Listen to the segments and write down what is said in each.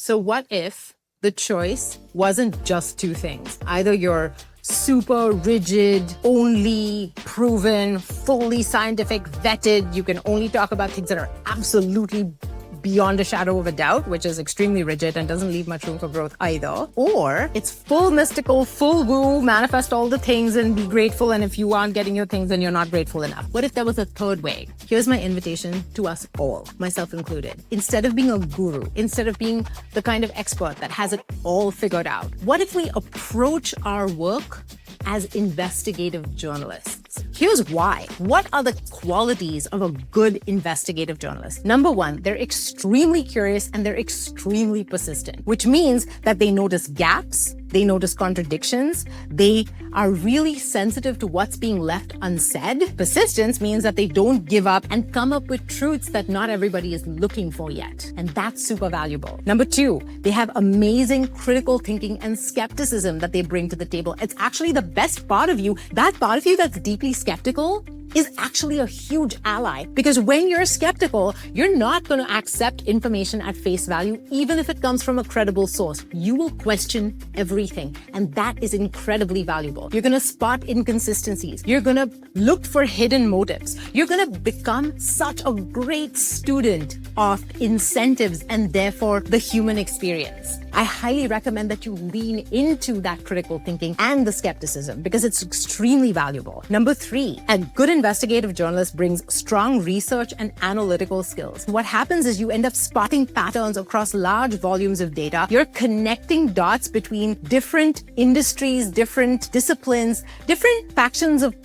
So what if the choice wasn't just two things? Either you're super rigid, only proven, fully scientific, vetted, you can only talk about things that are absolutely beyond a shadow of a doubt, which is extremely rigid and doesn't leave much room for growth either. Or it's full mystical, full woo, manifest all the things and be grateful. And if you aren't getting your things, then you're not grateful enough. What if there was a third way? Here's my invitation to us all, myself included. Instead of being a guru, instead of being the kind of expert that has it all figured out, what if we approach our work as investigative journalists? Here's why. What are the qualities of a good investigative journalist? Number one, they're extremely curious and they're extremely persistent, which means that they notice gaps, they notice contradictions, they are really sensitive to what's being left unsaid. Persistence means that they don't give up and come up with truths that not everybody is looking for yet. And that's super valuable. Number two, they have amazing critical thinking and skepticism that they bring to the table. It's actually the best part of you. That part of you that's deeply skeptical is actually a huge ally, because when you're skeptical, you're not going to accept information at face value, even if it comes from a credible source. You will question everything, and that is incredibly valuable. You're going to spot inconsistencies. You're going to look for hidden motives. You're going to become such a great student of incentives and therefore the human experience. I highly recommend that you lean into that critical thinking and the skepticism because it's extremely valuable. Number three, a good investigative journalist brings strong research and analytical skills. What happens is you end up spotting patterns across large volumes of data. You're connecting dots between different industries, different disciplines, different factions of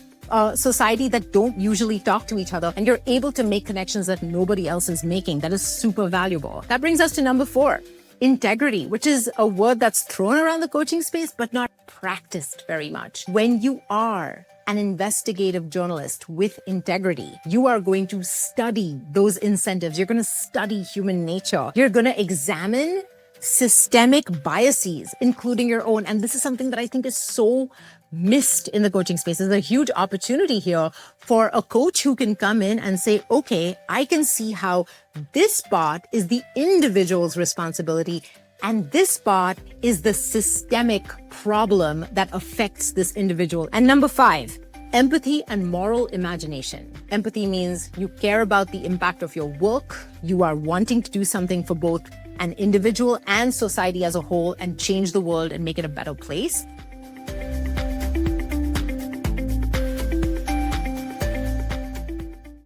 society that don't usually talk to each other, and you're able to make connections that nobody else is making. That is super valuable. That brings us to number four. Integrity, which is a word that's thrown around the coaching space, but not practiced very much. When you are an investigative journalist with integrity, you are going to study those incentives. You're going to study human nature. You're going to examine systemic biases, including your own. And this is something that I think is so missed in the coaching space. There's a huge opportunity here for a coach who can come in and say, okay, I can see how this part is the individual's responsibility and this part is the systemic problem that affects this individual. And number five, empathy and moral imagination. Empathy means you care about the impact of your work. You are wanting to do something for both an individual and society as a whole and change the world and make it a better place.